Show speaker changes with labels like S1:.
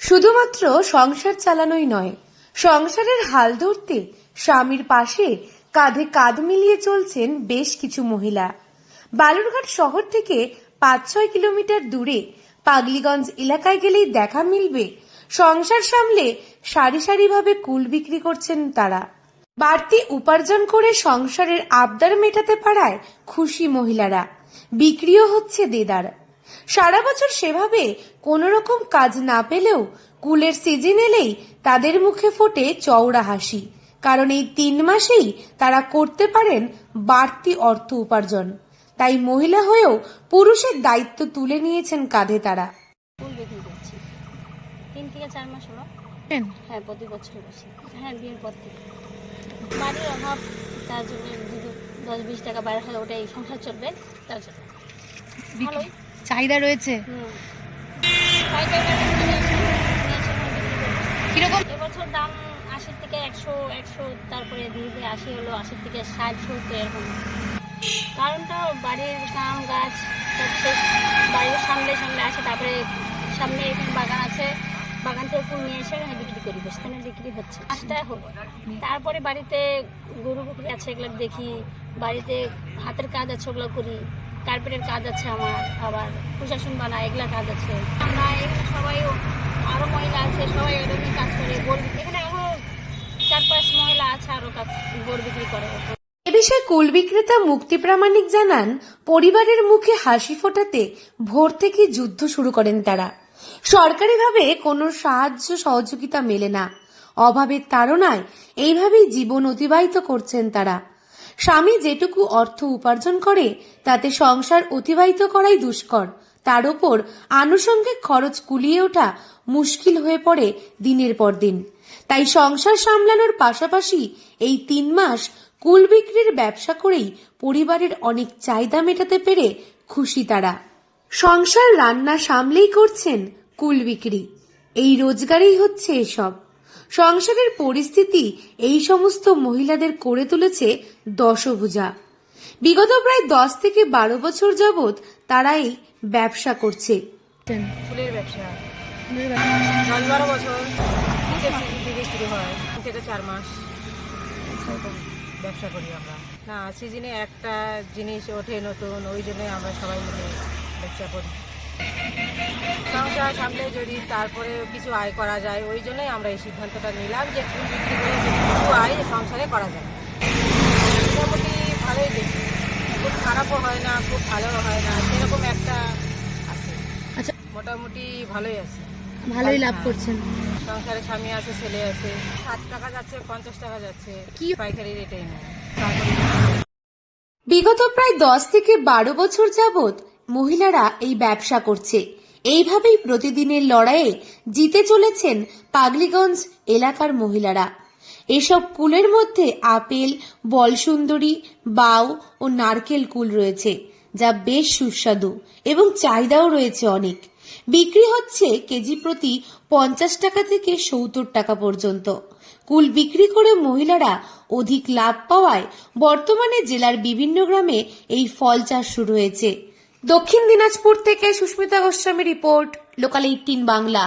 S1: শুধুমাত্র সংসার চালানোই নয়, সংসারের হাল ধরতে স্বামীর পাশে কাঁধে কাঁধ মিলিয়ে চলছেন বেশ কিছু মহিলা। বালুরঘাট শহর থেকে 5-6 কিলোমিটার দূরে পাগলিগঞ্জ এলাকায় গেলেই দেখা মিলবে সংসার সামলে সারি সারিভাবে কুল বিক্রি করছেন তারা। বাড়তি উপার্জন করে সংসারের আবদার মেটাতে পারায় খুশি মহিলারা। বিক্রিও হচ্ছে দেদার। সারা বছর সেভাবে কোনো রকম কাজ না পেলেও কুলের সিজন এলেই তাদের মুখে ফোটে চওড়া হাসি, কারণ এই 3 মাসেই তারা করতে পারেন বাড়তি অর্থ উপার্জন। তাই মহিলা হয়েও পুরুষের দায়িত্ব তুলে নিয়েছেন কাঁধে তারা।
S2: ফুল বিক্রি করছি 3 থেকে 4 মাস হলো। হ্যাঁ, প্রতি বছর বসে। হ্যাঁ, বিয়ের পর থেকে। বাড়ির অভাব, তার জন্য যদি 10-20 টাকা বাইরে হলে ওটাই সংসার চলবে, তার জন্য ভালোই
S1: চাহিদা রয়েছে। কিরকম
S2: এবছর দাম 80 থেকে 100, তারপরে ধীরে ধীরে 80 হলো, 80 থেকে 60-70 এরকম। কারণটা বাড়ির কাম গাছ সব বাড়ির সামনে আসে, তারপরে সামনে এখানে বাগান আছে, বাগান থেকে ফুল নিয়ে এসে এখানে বিক্রি করি, বেশখানে বিক্রি হচ্ছে 5 টাকা হলো। তারপরে বাড়িতে গরু বকরি আছে, এগুলো দেখি, বাড়িতে হাতের কাজ আছে, ওগুলো করি, কার্পেটের কাজ আছে আমার, আবার প্রশাসন বানা, এগুলা কাজ আছে। আমরা এখানে সবাই আরও মহিলা আছে, সবাই এরকমই কাজ করে। গরু এখানে আরও 4-5 মহিলা আছে, আরও কাজ গরু বিক্রি করে।
S1: এ বিষয়ে কুল বিক্রেতা মুক্তি প্রামাণিক জানান, পরিবারের মুখে হাসি ফোটাতে ভোর থেকে যুদ্ধ শুরু করেন তারা। সরকারিভাবে কোনো সাহায্য সহযোগিতা মেলে না, অভাবের তাড়নায় এইভাবেই জীবন অতিবাহিত করছেন তারা। স্বামী যেটুকু অর্থ উপার্জন করে তাতে সংসার অতিবাহিত করাই দুষ্কর, তার উপর আনুষঙ্গিক খরচ কুলিয়ে ওঠা মুশকিল হয়ে পড়ে দিনের পর দিন। তাই সংসার সামলানোর পাশাপাশি এই 3 মাস কুল বিক্রির ব্যবসা করেই পরিবারের অনেক চাহিদা মেটাতে পেরে খুশি তারা। সংসার রান্না সামলেই করছেন কুল বিক্রি, এই রোজগারেই হচ্ছে এসব। সংসারের পরিস্থিতি এই সমস্ত মহিলাদের করে তুলেছে দশভুজা। বিগত প্রায় 10 থেকে 12 বছর যাবৎ তারা এই ব্যবসা করছে।
S3: ফুলের ব্যবসা 10-12 বছর বিক্রি হয়, 3 থেকে 4 মাস ব্যবসা করি আমরা। না, সিজনে একটা জিনিস ওঠে নতুন, ওই জন্যই আমরা সবাই মিলে ব্যবসা করি। সংসার সামলে যদি তারপরে কিছু আয় করা যায়, ওই জন্যই আমরা এই সিদ্ধান্তটা নিলাম যে ফুল বিক্রি করে কিছু আয় সংসারে করা যায়। মোটামুটি ভালোই দেখি, খুব খারাপও হয় না, খুব ভালোও হয় না, সেরকম একটা আছে।
S1: আচ্ছা,
S3: মোটামুটি ভালোই আছে,
S1: ভালোই লাভ করছেন।
S3: সংসারে স্বামী আছে, ছেলে আছে। 60 টাকা যাচ্ছে, 50 টাকা যাচ্ছে, কি পাইকারি রেটেই নেয়।
S1: বিগত প্রায় 10 থেকে 12 বছর যাবৎ মহিলারা এই ব্যবসা করছে। এইভাবেই প্রতিদিনের লড়াইয়ে জিতে চলেছেন পাগলিগঞ্জ এলাকার মহিলারা। এসব কুলের মধ্যে আপেল, বলসুন্দরী, বাউ ও নারকেল কুল রয়েছে, যা বেশ সুস্বাদু এবং চাহিদাও রয়েছে অনেক। বিক্রি হচ্ছে কেজি প্রতি 50 টাকা থেকে 70 টাকা পর্যন্ত। কুল বিক্রি করে মহিলারা অধিক লাভ পাওয়ায় বর্তমানে জেলার বিভিন্ন গ্রামে এই ফল চাষ শুরু হয়েছে। দক্ষিণ দিনাজপুর থেকে সুস্মিতা গোস্বামী রিপোর্ট, লোকাল 18 বাংলা।